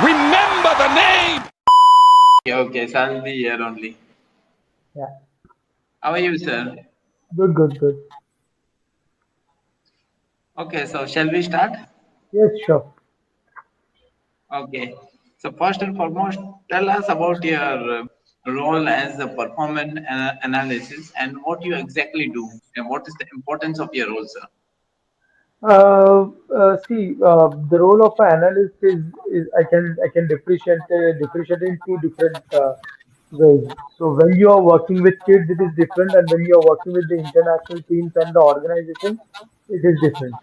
Remember the name. Okay, so I'll be here only. Yeah. How are you, sir? Good, good, good. Okay, so shall we start? Yes, sure. Okay. So first and foremost, tell us about your role as a performance analysis and what you exactly do and what is the importance of your role, sir. See, the role of an analyst is I can differentiate in two different ways. So when you are working with kids, it is different, and when you are working with the international teams and the organization, it is different.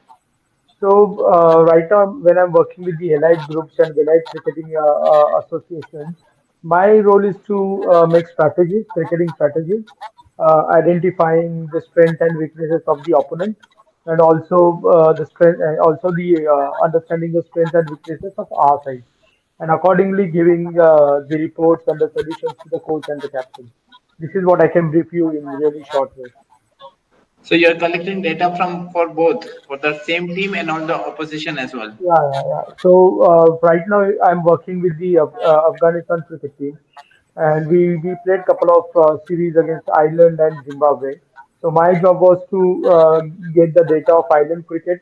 So right now, when I'm working with the allied groups and allied cricketing associations, my role is to make strategies, cricketing strategies, identifying the strength and weaknesses of the opponent, and also the strength, also the understanding the strength and weaknesses of our side, and accordingly giving the reports and the solutions to the coach and the captain. This is what I can brief you in really short way. So you're collecting data from for both for the same team and on the opposition as well. Yeah, yeah, yeah. So right now I'm working with the Afghanistan cricket team, and we played couple of series against Ireland and Zimbabwe. So my job was to get the data of Ireland cricket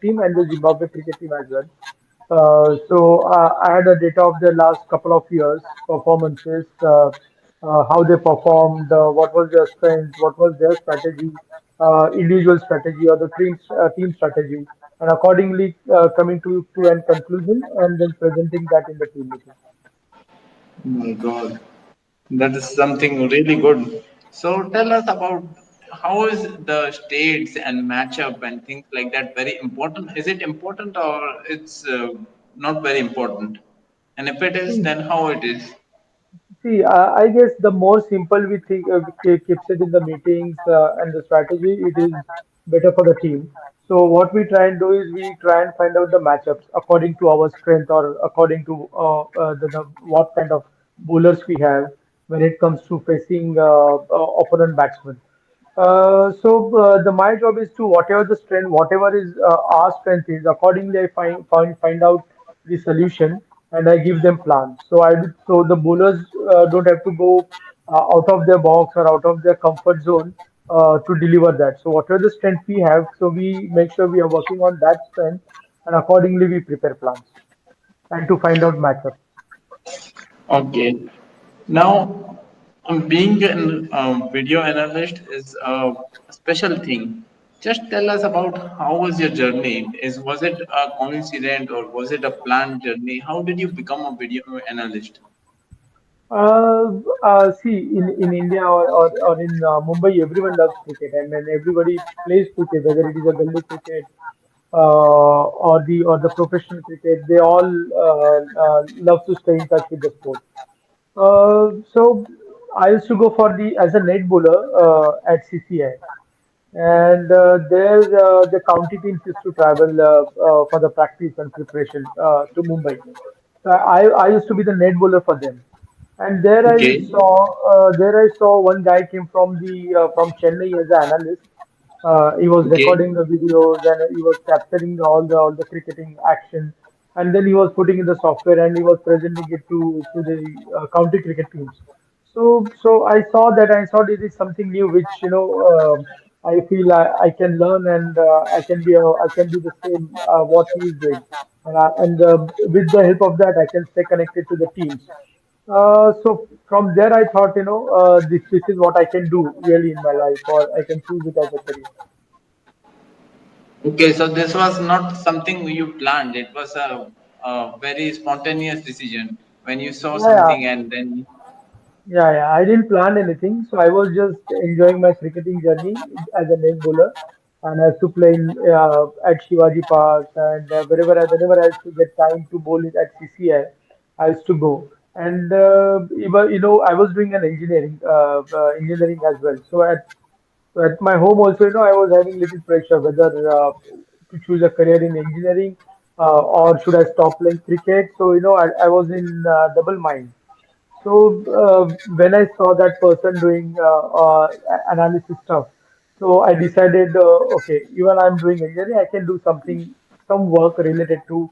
team and the Zimbabwe cricket team as well. So I had a data of the last couple of years performances, how they performed, what was their strength, what was their strategy, individual strategy or the team strategy, and accordingly coming to an conclusion and then presenting that in the team meeting. Oh my God, that is something really good. So tell us about how is the states and matchup and things like that very important? Is it important or it's not very important? And if it is, See, then how it is? I guess the more simple we think, keeps it in the meetings and the strategy, it is better for the team. So what we try and do is we try and find out the matchups according to our strength or according to the what kind of bowlers we have when it comes to facing opponent batsmen. So my job is to whatever the strength, whatever is our strength is, accordingly I find out the solution and I give them plans. So the bowlers don't have to go out of their box or out of their comfort zone to deliver that. So whatever the strength we have, so we make sure we are working on that strength and accordingly we prepare plans and to find out matchups. Okay. Now, being a video analyst is a special thing. Just tell us about how was your journey? Was it a coincidence or was it a planned journey? How did you become a video analyst? See, in India or in Mumbai, everyone loves cricket, and then everybody plays cricket, whether it is a gully cricket or the professional cricket. They all love to stay in touch with the sport. So I used to go for the as a net bowler at CCI, and there the county teams used to travel for the practice and preparation to Mumbai. So I used to be the net bowler for them, and Okay. there I saw one guy came from the from Chennai as an analyst. He was Okay. recording the videos and he was capturing all the cricketing action, and then he was putting in the software and he was presenting it to the county cricket teams. So I saw that I saw it is something new, which I feel I can learn and I can do the same what he is doing, and with the help of that I can stay connected to the teams. So from there I thought this is what I can do really in my life, or I can choose it as a career. Okay. So this was not something you planned. It was a very spontaneous decision when you saw Yeah, yeah. something and then. Yeah, yeah. I didn't plan anything, so I was just enjoying my cricketing journey as a net bowler, and I used to play at Shivaji Park and whenever I used to get time to bowl it at CCI, I used to go. And even I was doing an engineering as well. So at my home also, I was having little pressure whether to choose a career in engineering or should I stop playing cricket. So I was in double mind. So when I saw that person doing analysis stuff, so I decided, okay, even I'm doing engineering, I can do some work related to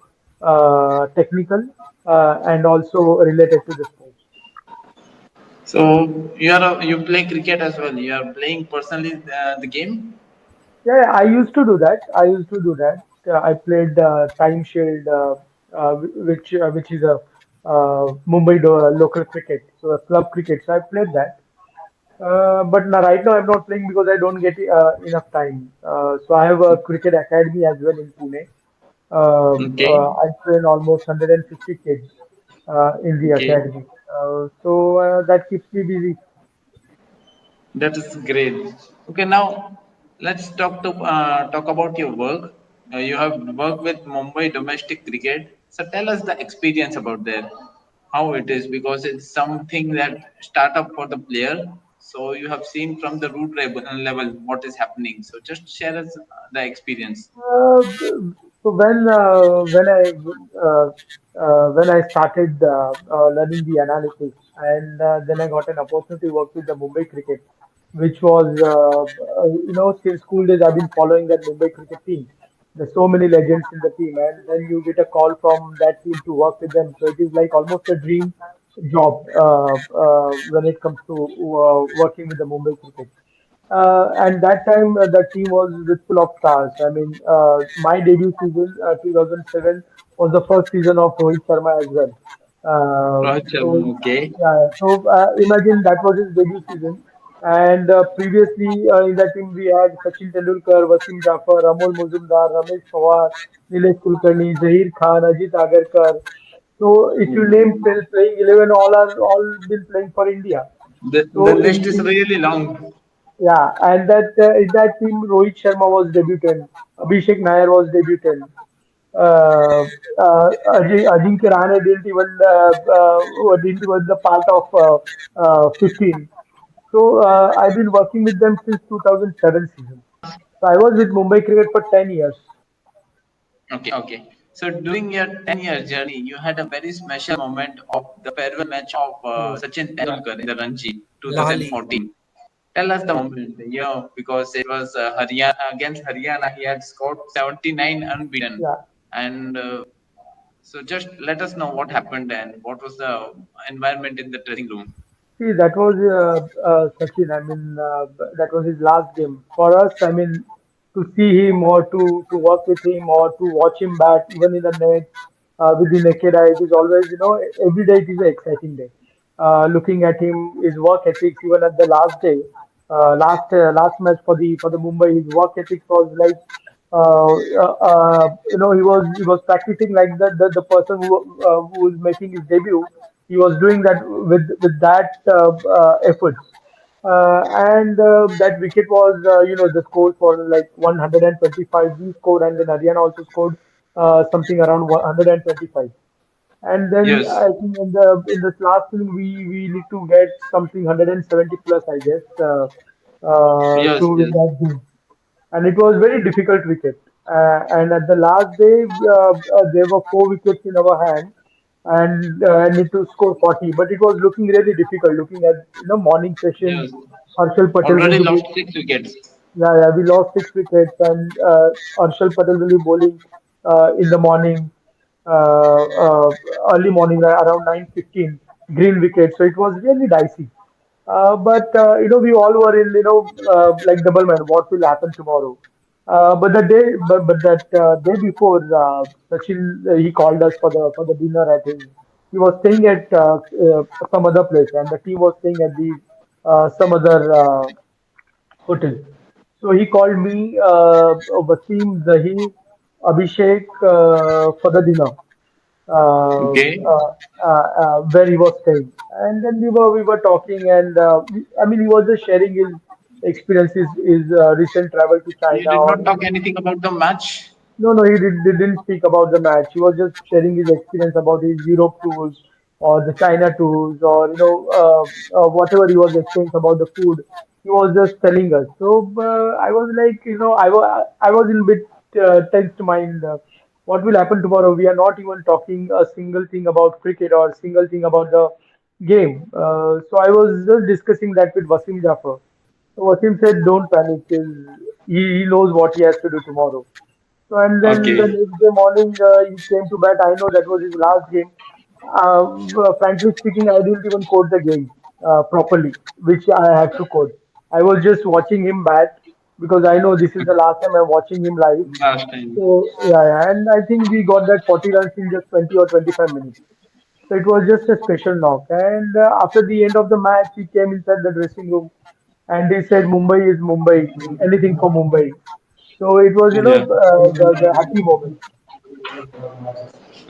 technical, and also related to the sports. So you play cricket as well. You are playing personally the game. Yeah, I used to do that. I used to do that. I played Time Shield, which is a local cricket, so a club cricket. So I played that. But now, right now I'm not playing because I don't get enough time. So I have a cricket academy as well in Pune. Okay. I train almost 150 kids in the Okay. academy. So that keeps me busy. That is great. Okay, now let's talk about your work. You have worked with Mumbai Domestic Cricket. So tell us the experience about there, how it is, because it's something that start up for the player. So you have seen from the level what is happening. So just share us the experience. Uh, so uh, when I started learning the analysis, and then I got an opportunity to work with the Mumbai Cricket, which was since school days I've been following that Mumbai Cricket team. There's so many legends in the team, and then you get a call from that team to work with them. So it is like almost a dream job when it comes to working with the Mumbai Cricket. And that time, the team was with full of stars. I mean, my debut season, 2007, was the first season of Rohit Sharma as well. Rohit So, Sharma, okay. yeah, so imagine that was his debut season. And previously in that team, we had Sachin Tendulkar, Wasim Jafar, Amol Muzumdar, Ramesh Pawar, Nilesh Kulkarni, Zahir Khan, Ajit Agarkar. So, if you name playing 11, all been playing for India. The So list is really long. yeah, and that in that team, Rohit Sharma was debutant, Abhishek Nair was debutant, Ajinkya Rahane didn't even the part of 15. So I've been working with them since 2007 season. So I was with Mumbai Cricket for 10 years. Okay. So during your 10-year journey, you had a very special moment of the farewell match of Yes. Sachin Tendulkar in the Ranji Lahali. 2014. Tell us the moment, because it was Haryana against Haryana. He had scored 79 unbeaten, Yeah. and so just let us know what happened and what was the environment in the dressing room. See, that was Sachin. I mean, that was his last game. For us, I mean, to see him or to work with him or to watch him bat, even in the net, with the naked eye, it is always, every day it is an exciting day. Looking at him, his work ethics, even at the last day, last match for the Mumbai, his work ethics was like, he was practicing like the person who was making his debut. He was doing that with that efforts. And that wicket was, the score for like 125 we scored, and then Haryana also scored something around 125. And then Yes, I think in this last inning we need to get something 170 plus, I guess, to yes, win yes, that game. And it was very difficult wicket. And at the last day, there were four wickets in our hand, and I need to score 40. But it was looking really difficult. Looking at morning session, yes. Harshal Patel will Already be lost bowling. 6 wickets. Yeah, we lost six wickets, and Harshal Patel will be bowling in the morning, uh, uh, early morning, around 9:15, green wicket. So it was really dicey. But we all were in, like double man. What will happen tomorrow? But that day before, Sachin, he called us for the dinner at his. He was staying at some other place, and the team was staying at the some other hotel. So he called me, Wasim, Zahir, Abhishek for the dinner, Okay. where he was staying. And then we were talking, and I mean, he was just sharing his experiences, his recent travel to You China, did or not talk anything about the match. no, no, didn't speak about the match. He was just sharing his experience about his Europe tours or the China tours, or whatever he was explaining about the food. He was just telling us. So I was like, I was in a bit tensed mind. What will happen tomorrow? We are not even talking a single thing about cricket or a single thing about the game. So I was just discussing that with Wasim Jafar. So Wasim said, "Don't panic. He knows what he has to do tomorrow." So and then the Okay. next day morning, he came to bat. I know that was his last game. Frankly speaking, I didn't even code the game properly, which I had to code. I was just watching him bat because I know this is the last time I'm watching him live. Last time. So yeah, yeah, and I think we got that 40 runs in just 20 or 25 minutes. So it was just a special knock. And after the end of the match, he came inside the dressing room and he said, "Mumbai is Mumbai. Anything for Mumbai." So it was, Yeah. the happy moment.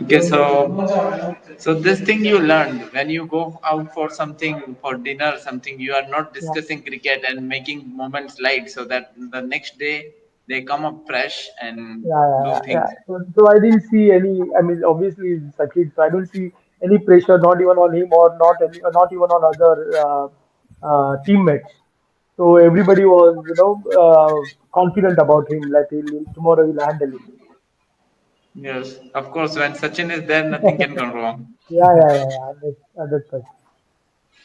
Okay, so this thing you learned when you go out for something for dinner, something you are not Yeah, discussing cricket and making moments light, so that the next day they come up fresh and yeah, yeah, do yeah. Yeah. things. So I didn't see any. I mean, obviously it's Sachin, so I don't see any pressure, not even on him or not even on other teammates. So everybody was, confident about him. Like tomorrow he'll handle it. Yes, of course. When Sachin is there, nothing can go wrong. Yeah, yeah, yeah, yeah. 100%.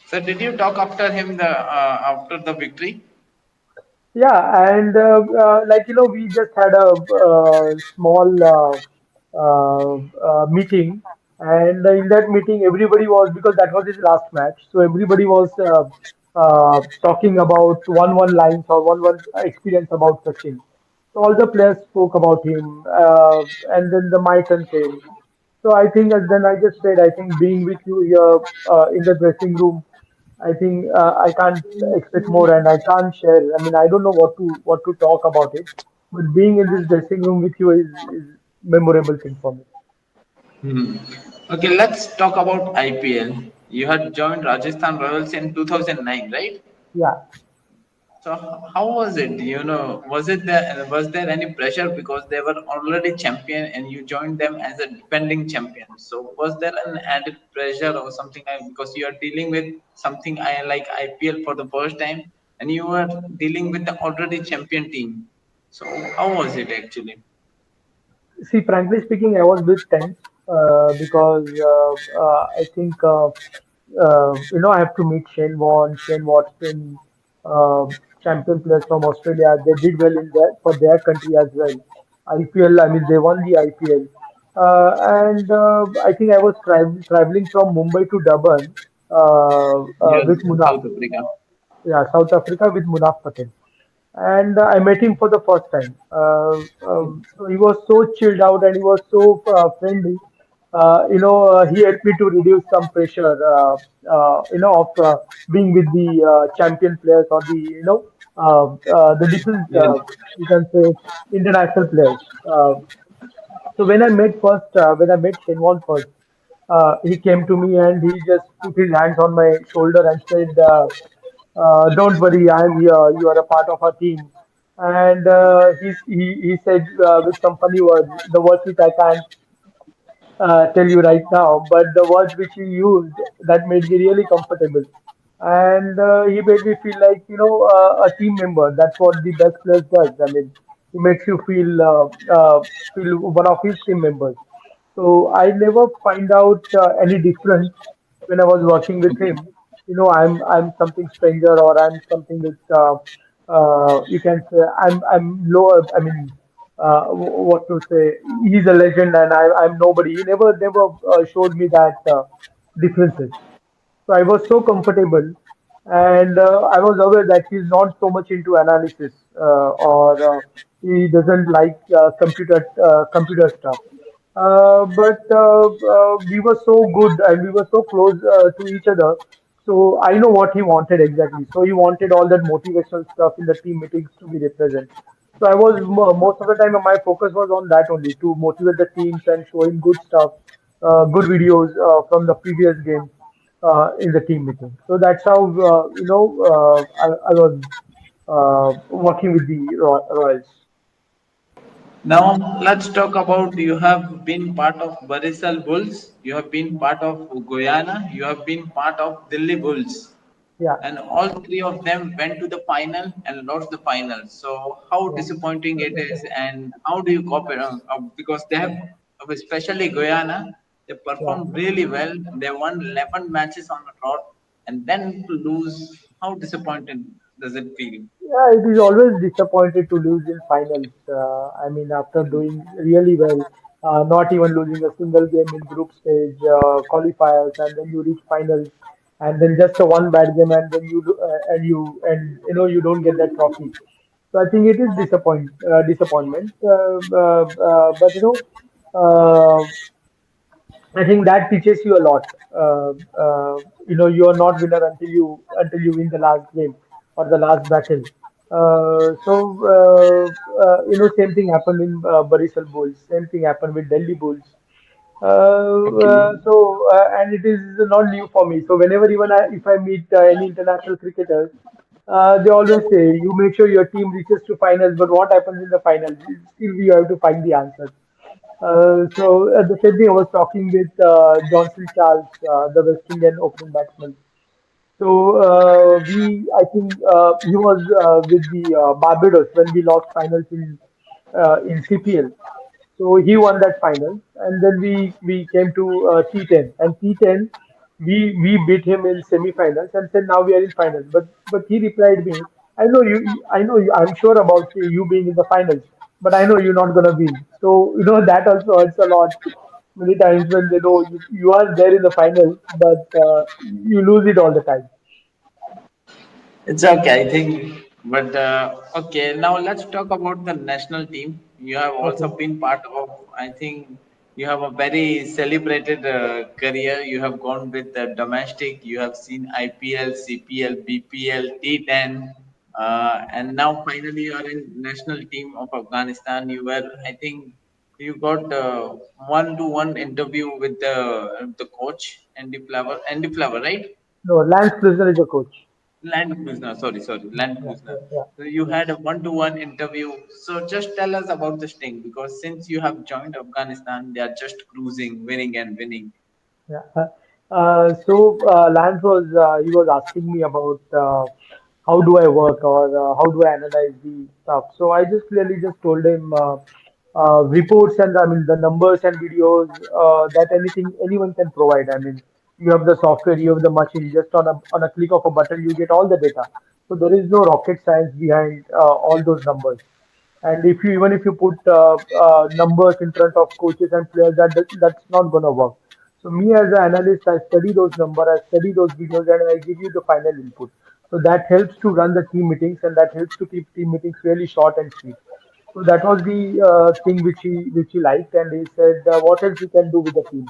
So did you talk after him the after the victory? Yeah, and we just had a small meeting, and in that meeting, everybody was because that was his last match, so everybody was talking about one lines or one experience about Sachin. So all the players spoke about him, and then the my turn came. So I think then I just said, I think being with you here in the dressing room, I think I can't expect more, and I can't share. I mean, I don't know what to talk about it, but being in this dressing room with you is memorable thing for me. Hmm. Okay, let's talk about IPL. You had joined Rajasthan Royals in 2009, right? Yeah. So how was it? You know, was there any pressure because they were already champion and you joined them as a defending champion? So was there an added pressure or something like because you are dealing with something I like IPL for the first time and you were dealing with the already champion team. So how was it actually? See, frankly speaking, I was a bit tense because I think I have to meet Shane Warne, Shane Watson, uh, champion players from Australia. They did well in their for their country as well. IPL, I mean, they won the IPL, and I think I was traveling from Mumbai to Durban Yes, with Munaf, South Africa. yeah, South Africa with Munaf Patel, and I met him for the first time. So he was so chilled out and he was so friendly. He helped me to reduce some pressure, of being with the champion players or the different, Yes. you can say, international players. So when I met Shenwan first, he came to me and he just put his hands on my shoulder and said, "Don't worry, I am here. You are a part of our team." And he said with some funny words, the words which I can't tell you right now, but the words which he used that made me really comfortable. And he made me feel like, a team member. That's what the best players does. I mean, he makes you feel one of his team members. So I never find out any difference when I was working with Okay. him. I'm something stranger or I'm something that you can say I'm lower. I mean, what to say? He's a legend and I'm nobody. He never showed me that differences. So I was so comfortable, and I was aware that he's not so much into analysis or he doesn't like computer stuff. But we were so good and we were so close to each other. So I know what he wanted exactly. So he wanted all that motivational stuff in the team meetings to be represent. So I was most of the time my focus was on that only to motivate the teams and showing good stuff, good videos from the previous games in the team meeting. So that's how I was working with the Royals. Now let's talk about you have been part of Barisal Bulls, you have been part of Guyana, you have been part of Delhi Bulls, Yeah. and all three of them went to the final and lost the final. So how Yeah. disappointing it is, and how do you cope? Because they have, especially Guyana, they Yeah. performed really well. They won 11 matches on the trot, and then to lose, how disappointing. does it feel? Yeah, it is always disappointed to lose in finals. I mean, after doing really well, not even losing a single game in group stage qualifiers, and then you reach finals, and then just a one bad game, and then and you don't get that trophy. So I think it is disappointment. But I think that teaches you a lot. You are not winner until you win the last game or the last battle. Same thing happened in Barisal Bulls. Same thing happened with Delhi Bulls. Okay. And it is not new for me. So whenever even if I meet any international cricketers, they always say you make sure your team reaches to finals. But what happens in the finals? Still, we have to find the answers. The same thing I was talking with Johnson Charles, the West Indian opening batsman. I think he was with the Barbados when we lost finals in CPL. So he won that final, and then we came to T10, and T10 we beat him in semi-finals, and said now we are in finals. But he replied me, I know you, I'm sure about you being in the finals, but I know you're not gonna win. So that also hurts a lot. Many times when they know you are there in the finals, but you lose it all the time. It's okay, I think. But okay, now let's talk about the national team. You have also Okay. been part of, I think, you have a very celebrated career. You have gone with the domestic, you have seen IPL, CPL, BPL, T10, and now finally you are in national team of Afghanistan. You were, I think, you got one-to-one interview with the coach, Andy Flower, right? No, Lance Prisoner is a coach. Land Cruiser, sorry, Yeah, Land yeah, Cruiser. yeah, yeah. So you had a one-to-one interview. So just tell us about this thing because since you have joined Afghanistan, they are just cruising, winning and winning. Yeah. Lance he was asking me about how do I work or how do I analyze the stuff. So I just clearly just told him reports and I mean the numbers and videos that anyone can provide. I mean you have the software, you have the machine, just on a click of a button you get all the data. So there is no rocket science behind all those numbers. And if you even if you put numbers in front of coaches and players, that's not gonna work. So me as an analyst, I study those numbers, I study those videos, and I give you the final input. So that helps to run the team meetings, and that helps to keep team meetings really short and sweet. So that was the thing which he liked, and he said, "What else you can do with the team?"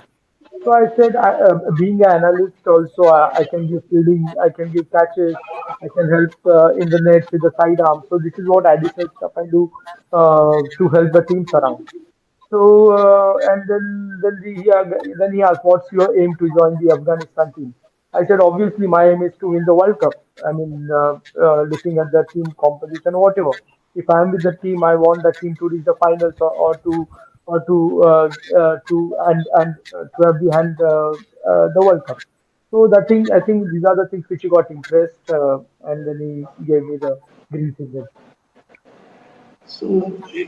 So I said, being an analyst, also I can give fielding, I can give catches, I can help in the nets with the side arm. So this is what additional stuff I do to help the teams around. Then he asked, "What's your aim to join the Afghanistan team?" I said, "Obviously, my aim is to win the World Cup. I mean, looking at the team composition, whatever. If I'm with the team, I want the team to reach the finals or to have the hand the World Cup." So that thing, I think these are the things which he got impressed, and then he gave me the green signal. So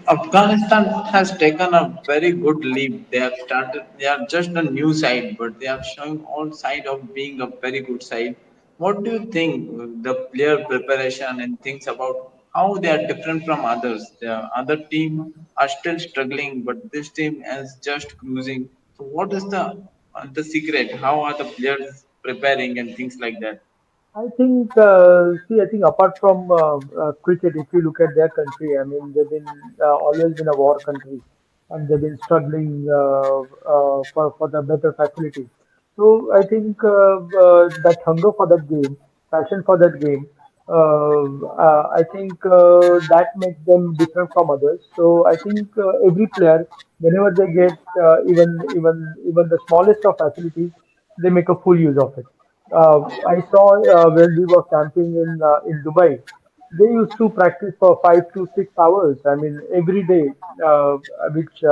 Afghanistan has taken a very good leap. They have started. They are just a new side, but they are showing all side of being a very good side. What do you think the player preparation and things about how they are different from others? The other team are still struggling, but this team is just cruising. So what is the secret? How are the players preparing and things like that? I think apart from cricket, if you look at their country, I mean, they've been always been a war country, and they've been struggling for the better facilities. So I think that hunger for that game, passion for that game, I think that makes them different from others. So I think every player, whenever they get even the smallest of facilities, they make a full use of it. I saw when we were camping in Dubai, they used to practice for 5 to 6 hours. I mean, every day, which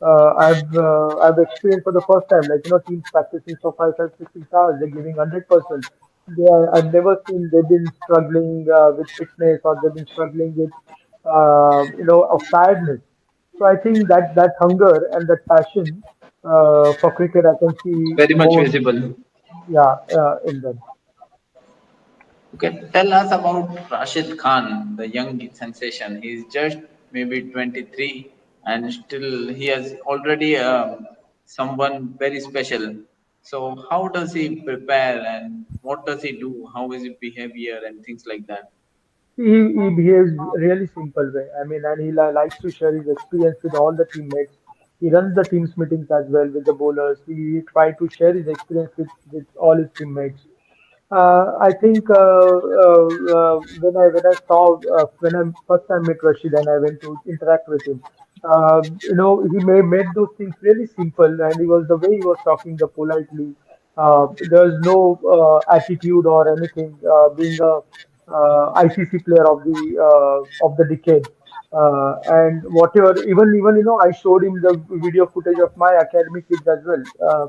I've experienced for the first time. Like teams practicing for 5 to 6 hours. They're giving 100%. I've never seen they've been struggling with fitness or they've been struggling with of tiredness. So I think that hunger and that passion for cricket, I can It's see very much more, visible. yeah, in them. Okay, tell us about Rashid Khan, the young sensation. He's just maybe 23 and still he has already someone very special. So how does he prepare and what does he do? How is his behavior and things like that? He behaves really simple way. I mean, and he likes to share his experience with all the teammates. He runs the teams meetings as well with the bowlers. He try to share his experience with all his teammates. I think when I saw when I first time met Rashid and I went to interact with him, he made those things really simple, and he was the way he was talking, the politely. There was no attitude or anything. Being a ICC player of the decade, and whatever, even I showed him the video footage of my academy kids as well,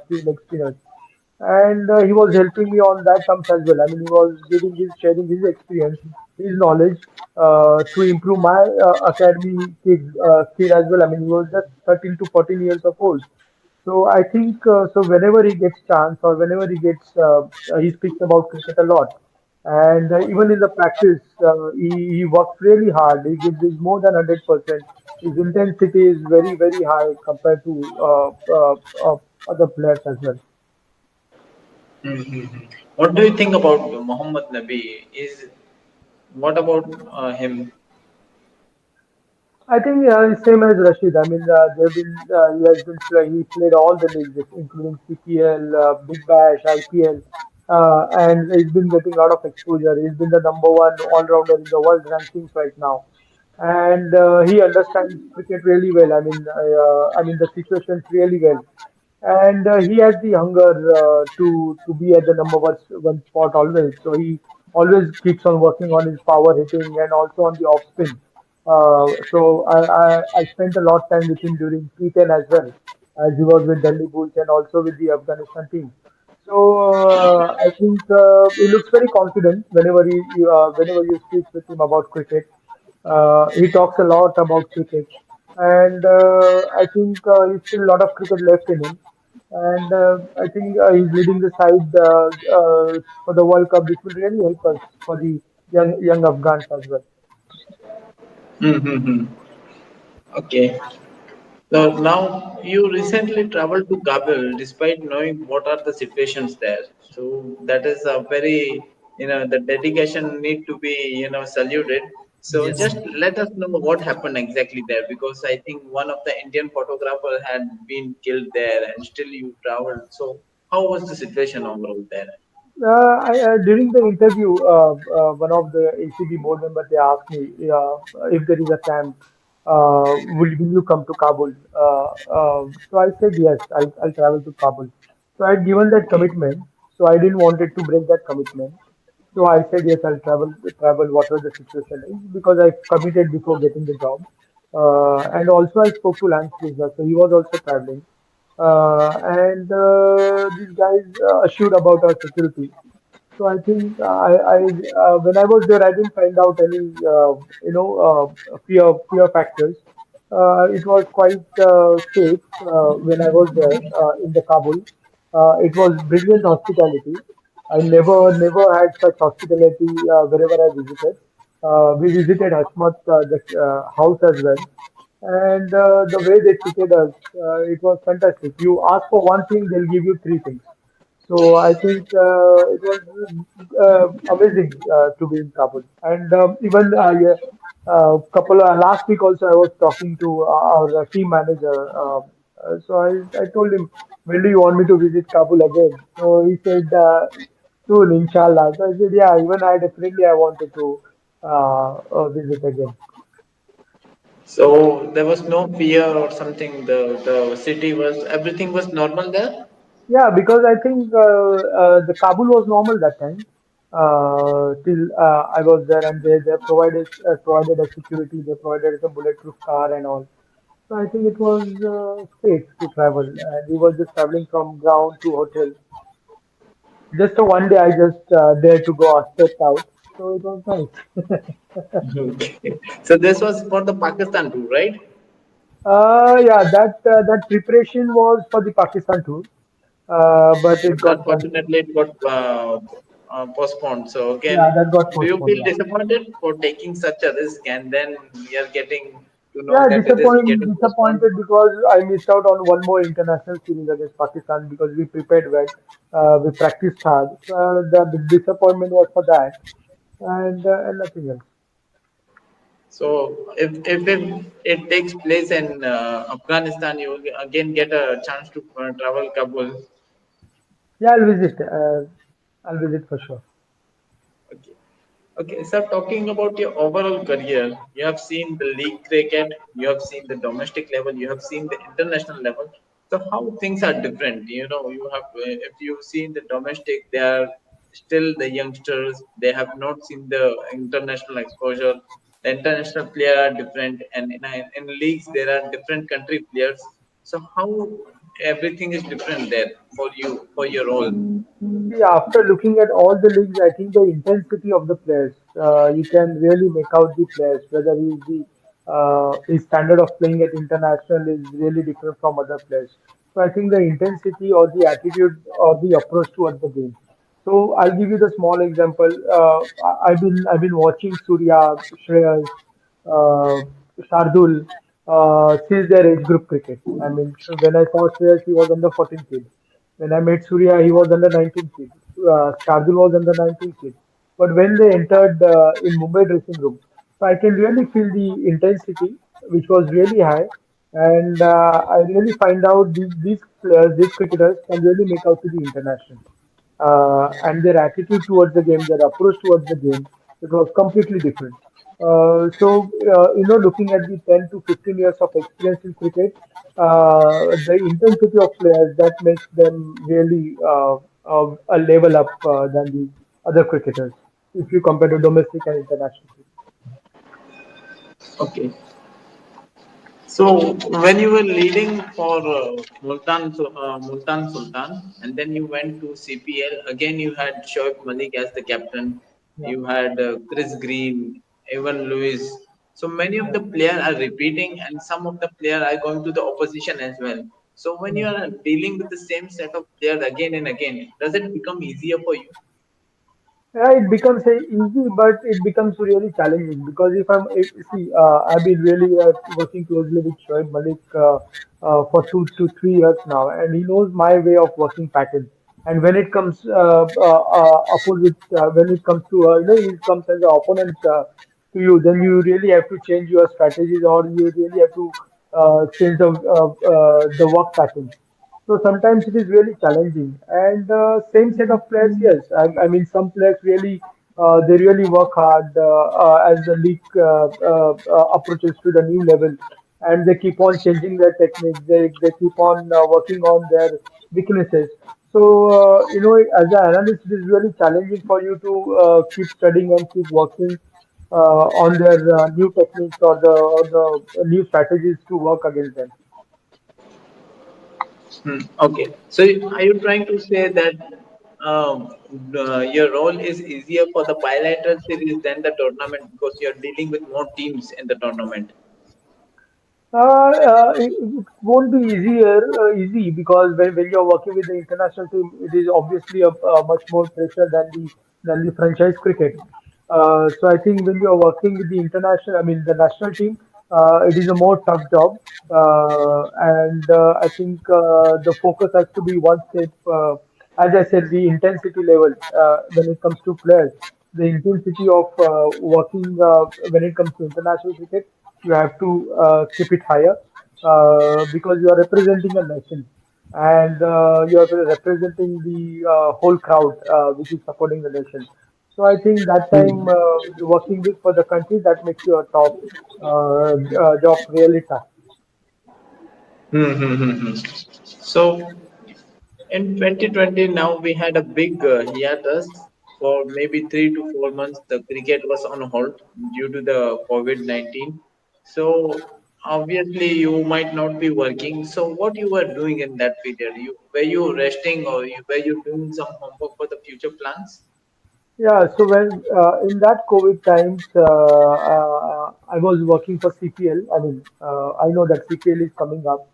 few leg spinners, and he was helping me on that terms as well. I mean, he was sharing his experience, his knowledge to improve my academy kids skill as well. I mean, he was just 13 to 14 years of old. So I think so. Whenever he gets chance or whenever he speaks about cricket a lot, and even in the practice, he works really hard. He gives his more than 100%. His intensity is very high compared to other players as well. Mhm. What do you think about Muhammad Nabi? Is what about him? I think same as Rashid. I mean, he played all the leagues, including CPL, Big Bash, IPL, and he's been getting a lot of exposure. He's been the number one all-rounder in the world rankings right now, and he understands cricket really well. I mean the situations really well, and he has the hunger to be at the one spot always. So he always keeps on working on his power hitting and also on the off spin. I spent a lot of time with him during T10 as well, as he was with Delhi Bulls and also with the Afghanistan team. So I think he looks very confident whenever you speak with him about cricket. He talks a lot about cricket, and I think he's still a lot of cricket left in him. And I think he's leading the side for the World Cup. This will really help us for the young Afghans as well. Mm-hmm. Okay. So now you recently traveled to Kabul despite knowing what are the situations there. So that is a very, the dedication need to be, saluted. So Yes. just let us know what happened exactly there because I think one of the Indian photographer had been killed there and still you traveled. So how was the situation overall there? During the interview, one of the ACB board members they asked me if there is a camp, will you come to Kabul? So I said yes, I'll travel to Kabul. So I had given that Okay. commitment, so I didn't wanted to break that commitment. So I said yes, I'll travel whatever the situation is because I committed before getting the job. And also I spoke to Lance Krishna, so he was also traveling. And these guys assured about our security. So I think when I was there, I didn't find out any fear factors. It was quite safe when I was there in the Kabul. It was brilliant hospitality. I never had such hospitality wherever I visited. We visited Hashmat, the house as well, and the way they treated us, it was fantastic. You ask for one thing, they'll give you three things. So I think it was amazing to be in Kabul. And even yeah, couple last week also I was talking to our team manager. I told him, when do you want me to visit Kabul again? So he said, soon, inshallah. So I said, yeah, even I definitely I wanted to visit again. So there was no fear or something. The city was everything was normal there. Yeah, because I think the Kabul was normal that time. Till I was there, and they provided a security. They provided a bulletproof car and all. So I think it was safe to travel, and we were just traveling from ground to hotel. Just a one day, I just dared to go stepped out, so it was nice. Okay. So this was for the Pakistan tour, right? Yeah, that preparation was for the Pakistan tour, but it But got cancelled. unfortunately, it got postponed. So Yeah, again, that got do you postponed. feel Yeah. disappointed for taking such a risk and then we are getting to know Yeah, that it is getting postponed? disappointed because I missed out on one more international series against Pakistan because we prepared well, we practiced hard. So the disappointment was for that, and nothing else. So if it takes place in Afghanistan, you will again get a chance to travel Kabul. Yeah, I'll visit. I'll visit for sure. Okay. Okay, sir, talking about your overall career, you have seen the league cricket, you have seen the domestic level, you have seen the international level. So how things are different? You know, you have if you see in the domestic, they are still the youngsters. They have not seen the international exposure. The international player are different, and in leagues there are different country players. So how everything is different there for you for your role? See, after looking at all the leagues, I think the intensity of the players, you can really make out the players, whether his standard of playing at international is really different from other players. So I think the intensity or the attitude or the approach towards the game. So I'll give you the small example. I've been watching Surya, Shreyas, uh, Shardul since their age group cricket. I mean, when I saw Shreyas, he was under 14 kid. When I met Surya, he was under 19 kid. Shardul was under 19 kid. But when they entered in Mumbai dressing room, so I can really feel the intensity, which was really high. And I really find out these players, these cricketers can really make out to the international. And their attitude towards the game, their approach towards the game, it was completely different. Looking at the 10 to 15 years of experience in cricket, the intensity of players that makes them really a level up than the other cricketers if you compare to domestic and international cricket. Okay. So when you were leading for Multan Sultan, and then you went to CPL, again you had Shoaib Malik as the captain, Yeah, you had Chris Green, Evan Lewis. So many of yeah, the players are repeating, and some of the players are going to the opposition as well. So when yeah. you are dealing with the same set of players again and again, does it become easier for you? Yeah, it becomes easy, but it becomes really challenging because I've been really working closely with Shoaib Malik for 2 to 3 years now, and he knows my way of working pattern. And when it comes opposite, when it comes to he comes as an opponent to you, then you really have to change your strategies, or you really have to change the work pattern. So sometimes it is really challenging. And same set of players, yes. I mean, some players really they really work hard as the league approaches to the new level, and they keep on changing their techniques. They keep on working on their weaknesses. So as an analyst, it is really challenging for you to keep studying and keep working on their new techniques or the new strategies to work against them. Hmm. Okay. So are you trying to say that your role is easier for the bilateral series than the tournament because you're dealing with more teams in the tournament? It won't be easy because when you're working with the international team, it is obviously a much more pressure than the franchise cricket. So I think when you're working with the international, I mean the national team, it is a more tough job, and I think the focus has to be one step. As I said, the intensity level when it comes to players, the intensity of working when it comes to international cricket, you have to keep it higher because you are representing a nation, and you are representing the whole crowd which is supporting the nation. So I think that time working with for the country, that makes your top job really tough. Hmm, hmm, hmm, hmm. So in 2020, now we had a big hiatus for maybe 3 to 4 months. The cricket was on hold due to the COVID-19. So obviously, you might not be working. So what you were doing in that period? Were you resting or were you doing some homework for the future plans? Yeah, so when in that COVID times, I was working for CPL. I mean, I know that CPL is coming up,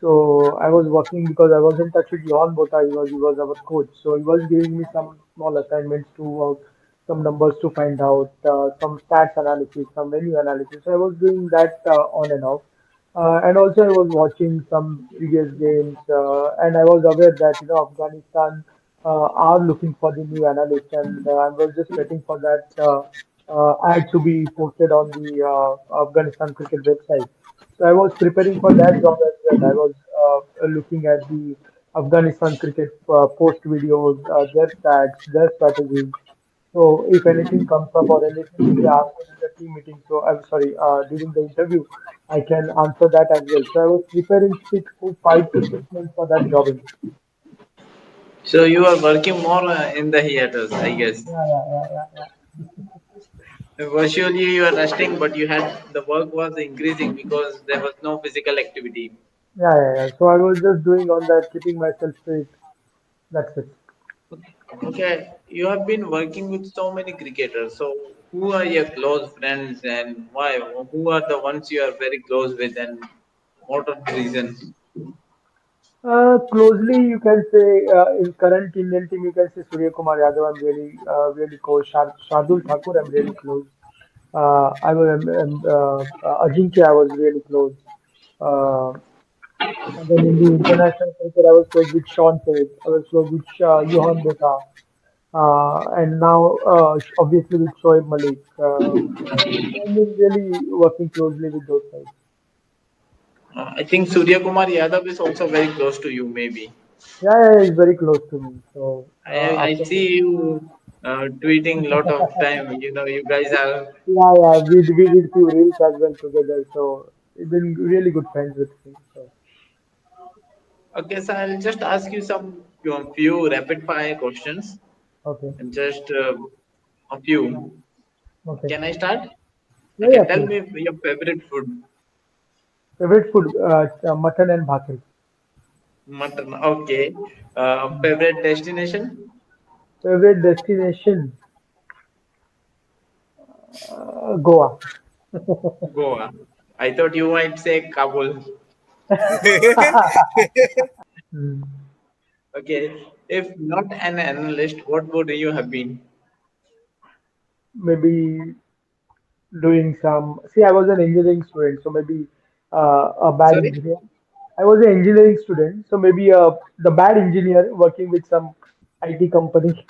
so I was working because I was in touch with Johan Bota. He was our coach, so he was giving me some. small assignments to work, some numbers to find out, some stats analysis, some menu analysis. So I was doing that on and off. And also I was watching some previous games, and I was aware that Afghanistan are looking for the new analyst, and I was just waiting for that ad to be posted on the Afghanistan cricket website. So I was preparing for that job as well. I was looking at the Afghanistan cricket post videos, their stats, their strategies. So if anything comes up or anything if they ask me in the team meeting, so I'm sorry, during the interview, I can answer that as well. So I was preparing 5 to 6 months for that job. So you are working more in the hiatus, I guess. Yeah, yeah, yeah, yeah, yeah. Virtually you are resting, but you had the work was increasing because there was no physical activity. Yeah, yeah, yeah. So I was just doing on that, keeping myself fit. That's it. Okay, you have been working with so many cricketers. So who are your close friends and why? Who are the ones you are very close with and what are the reasons? Closely, you can say in current Indian team, you can say Surya Kumar Yadav. I'm really, really close. Shardul Thakur, I'm really close. I was Ajinkya. I was really close. Uh, and then in the international cricket, I was close with Sean Tate. I was close with Johan Botha. And now, obviously, with Shoaib Malik. So I've been really working closely with those guys. I think Surya Kumar Yadav is also very close to you, maybe. Yeah, yeah, yeah, it's very close to me. So I after see you tweeting a lot of time. You know, you guys are. yeah, yeah, we did few reels as well together. So we've been really good friends with him. So Okay, so I'll just ask you some few rapid fire questions okay, and just a few. okay. Can I start? Yeah, Okay, yeah, tell please. me your favorite food. Favorite food, mutton and bhakri. Mutton. Okay. Favorite destination? Favorite destination, Goa. Goa. I thought you might say Kabul. Hmm. Okay. If not an analyst, what would you have been? Maybe doing some. See, I was an engineering student, so maybe a bad Sorry? engineer. I was an engineering student, so maybe the bad engineer working with some IT company.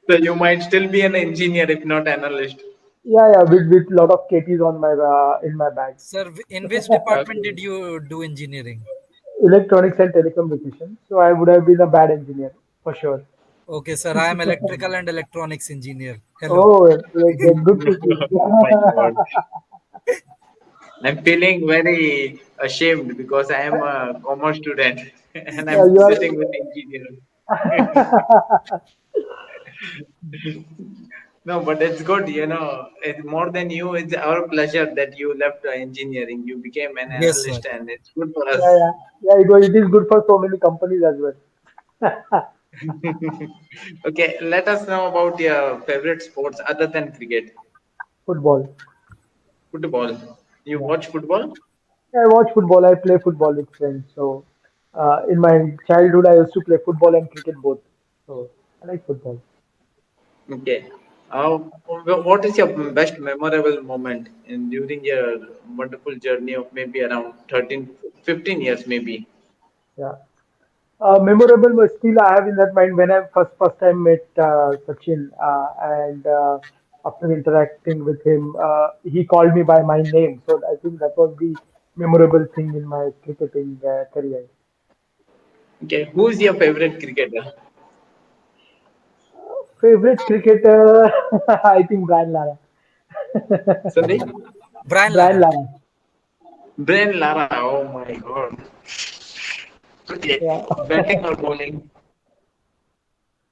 So you might still be an engineer if not analyst. Yeah, yeah, with lot of KTs on my in my bag. Sir, in which department Okay. did you do engineering? Electronics and telecommunications. So I would have been a bad engineer for sure. Okay, sir, I am electrical and electronics engineer. Hello. Oh, good to see. Oh my God. I'm feeling very ashamed because I am a commerce student and Yeah, I'm you sitting with engineers. are. No, but it's good, you know. It's more than you. It's our pleasure that you left engineering. You became an Yes, sir. analyst, and it's good for Yeah, us. yeah, yeah. It is good for so many companies as well. Okay, let us know about your favorite sports other than cricket. Football. Football. You Yeah. watch football? I watch football. I play football with friends. So, in my childhood, I used to play football and cricket both. So, I like football. Okay. Uh, what is your best memorable moment in during your wonderful journey of maybe around 13, 15 years, maybe? Yeah. Memorable, but still I have in that mind when I first time met Sachin, and after interacting with him, he called me by my name. So I think that was the memorable thing in my cricketing career. Okay. Who is your favorite cricketer? Favorite cricketer, I think Brian Lara. Sorry? Brian Brian Lara. Lara. Brain Lara. Oh my God. Okay. Yeah, Batting or bowling?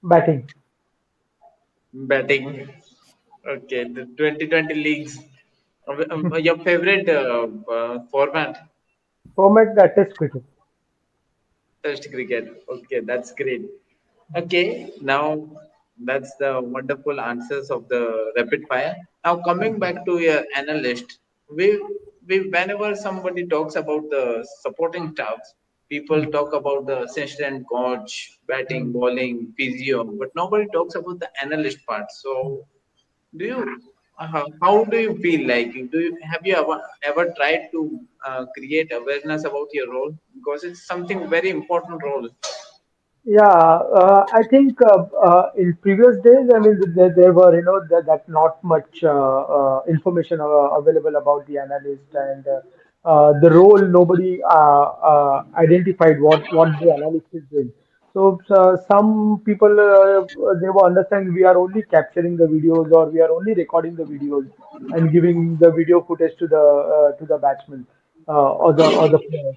batting. Batting. Okay. The 2020 leagues. Your favorite format? Format Test cricket. Test cricket. Okay, that's great. Okay, now that's the wonderful answers of the rapid fire. Now coming back to your analyst, we whenever somebody talks about the supporting staffs, People talk about the assistant coach, batting, Mm. bowling, physio, but nobody talks about the analyst part. So do you how do you feel like, do you have you ever tried to create awareness about your role, because it's something very important role. Yeah, I think in previous days, I mean, there were, that not much information available about the analyst and the role. Nobody identified what the analyst is doing. So some people they were understanding we are only capturing the videos or we are only recording the videos and giving the video footage to the batsman or the players.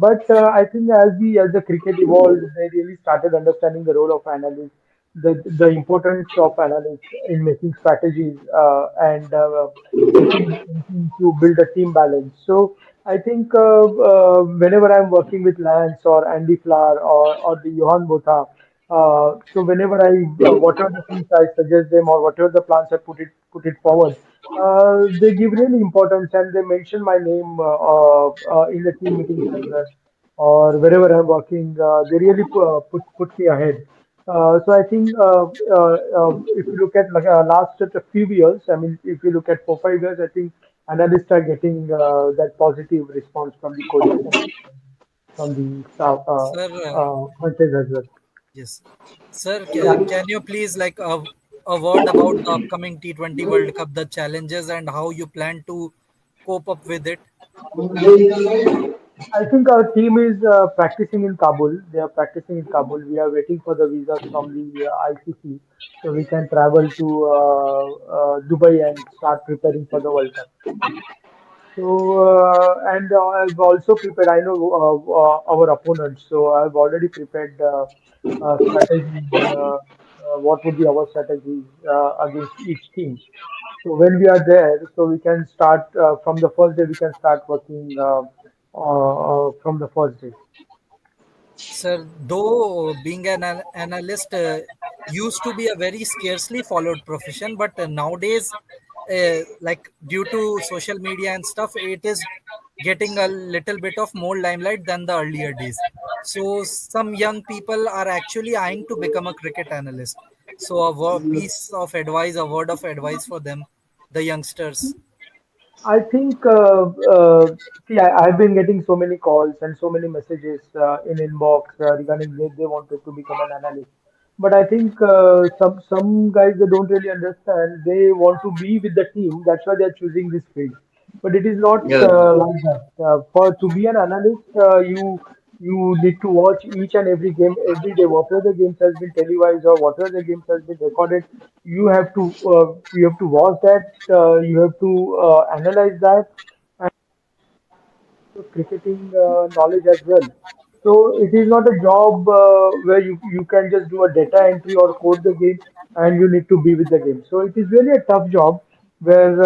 But I think as the cricket evolved, they really started understanding the role of analysts, the importance of analysts in making strategies and helping to build a team balance. So I think whenever I'm working with Lance or Andy Flower or the Johan Botha, so whenever whatever the things I suggest them or whatever the plans I put it forward, they give really importance and they mention my name in the team meetings as well, or wherever I'm working. They really put me ahead. So I think if you look at like last few years, I mean, if you look at 4 5 years, I think analysts are getting that positive response from the coaches and from the staff Sir, coaches as well. yes. Sir, Yeah. can you please like a word about the upcoming T20 World Cup, the challenges and how you plan to cope up with it? I think our team is practicing in Kabul. They are practicing in Kabul. We are waiting for the visas from the ICC so we can travel to Dubai and start preparing for the World Cup. So, and I've also prepared, I know our opponents, so I've already prepared strategies, what would be our strategies against each team. So when we are there, so we can start from the first day, we can start working from the first day. Sir, though being an analyst used to be a very scarcely followed profession, but nowadays, like due to social media and stuff, it is getting a little bit of more limelight than the earlier days. So some young people are actually eyeing to become a cricket analyst. So a piece of advice, a word of advice for them, the youngsters. I think, see, I've been getting so many calls and so many messages in inbox regarding they wanted to become an analyst. But I think some guys they don't really understand. They want to be with the team. That's why they're choosing this field. But it is not Yeah. like that. For to be an analyst, you need to watch each and every game every day. Whatever the games has been televised or whatever the games has been recorded, you have to watch that. You have to analyze that cricketing knowledge as well. So it is not a job where you can just do a data entry or code the game and you need to be with the game. So it is really a tough job where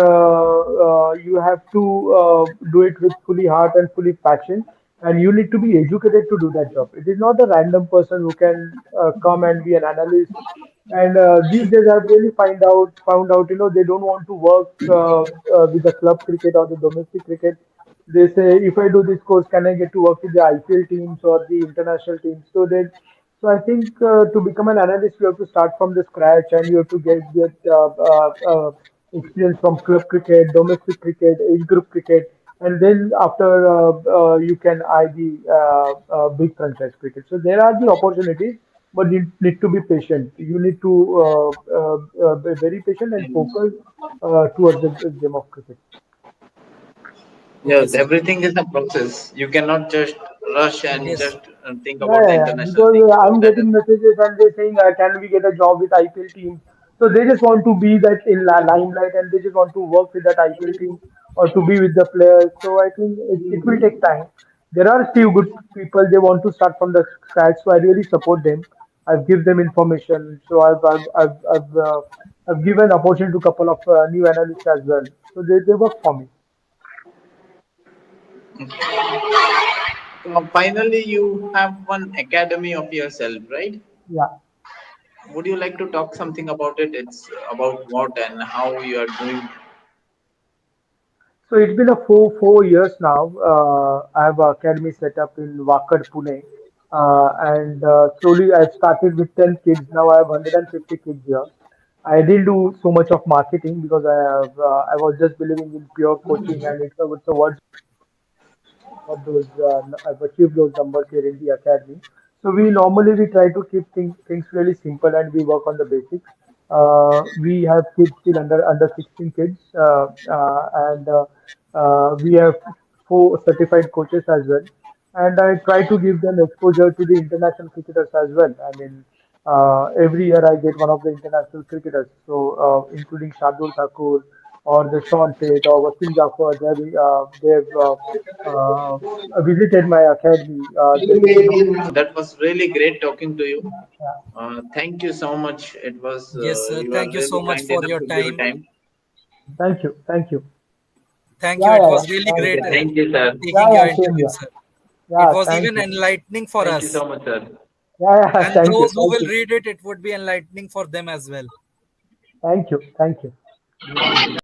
you have to do it with fully heart and fully passion and you need to be educated to do that job. It is not a random person who can come and be an analyst. And these days, I've really found out, they don't want to work with the club cricket or the domestic cricket. They say, if I do this course, can I get to work with the IPL teams or the international teams? So I think to become an analyst, you have to start from the scratch and you have to get experience from club cricket, domestic cricket, age group cricket, and then after you can eye the big franchise cricket. So there are the opportunities, but you need to be patient. You need to be very patient and focus towards the game of cricket. Okay, Yes, sir. everything is a process. You cannot just rush and Yes. just think Yeah, about the yeah, yeah. international Because thing. So I'm that is getting messages and they're saying, can we get a job with IPL team? So they just want to be that in limelight and they just want to work with that IPL team or to be with the players. So I think it will take time. There are few good people, they want to start from the scratch. So I really support them. I've give them information. So I've given opportunity to a couple of new analysts as well. So they work for me. finally you have one academy of yourself, right? Yeah. Would you like to talk something about it? It's about what and how you are doing. So it's been a four years now. I have an academy set up in Wakad, Pune, and slowly I've started with 10 kids. Now I have 150 kids here. I didn't do so much of marketing because I was just believing in pure coaching, and it's a word got those I've achieved those numbers here in the academy. So we try to keep things really simple and we work on the basics. We have kids still under 16 kids, and we have four certified coaches as well. And I try to give them exposure to the international cricketers as well. I mean, every year I get one of the international cricketers, so including Shardul Thakur or the Sean Tate or Wasim Jafar. They've visited my academy. That was really great talking to you. Yeah. Thank you so much. It was Yes, sir. you are Thank you so really much kind for enough your to give time. time. Thank you. Thank you. Thank you. Yeah, It yeah, was yeah. really Thank great Okay, you. thank you, sir. Yeah, taking your yeah. Same interview, here. sir. It Yeah, was thank even you. enlightening for Thank you us. so much, sir. Yeah, yeah. And Thank you. those who Thank will you. read it, it would be enlightening for them as well. Thank you. Thank you.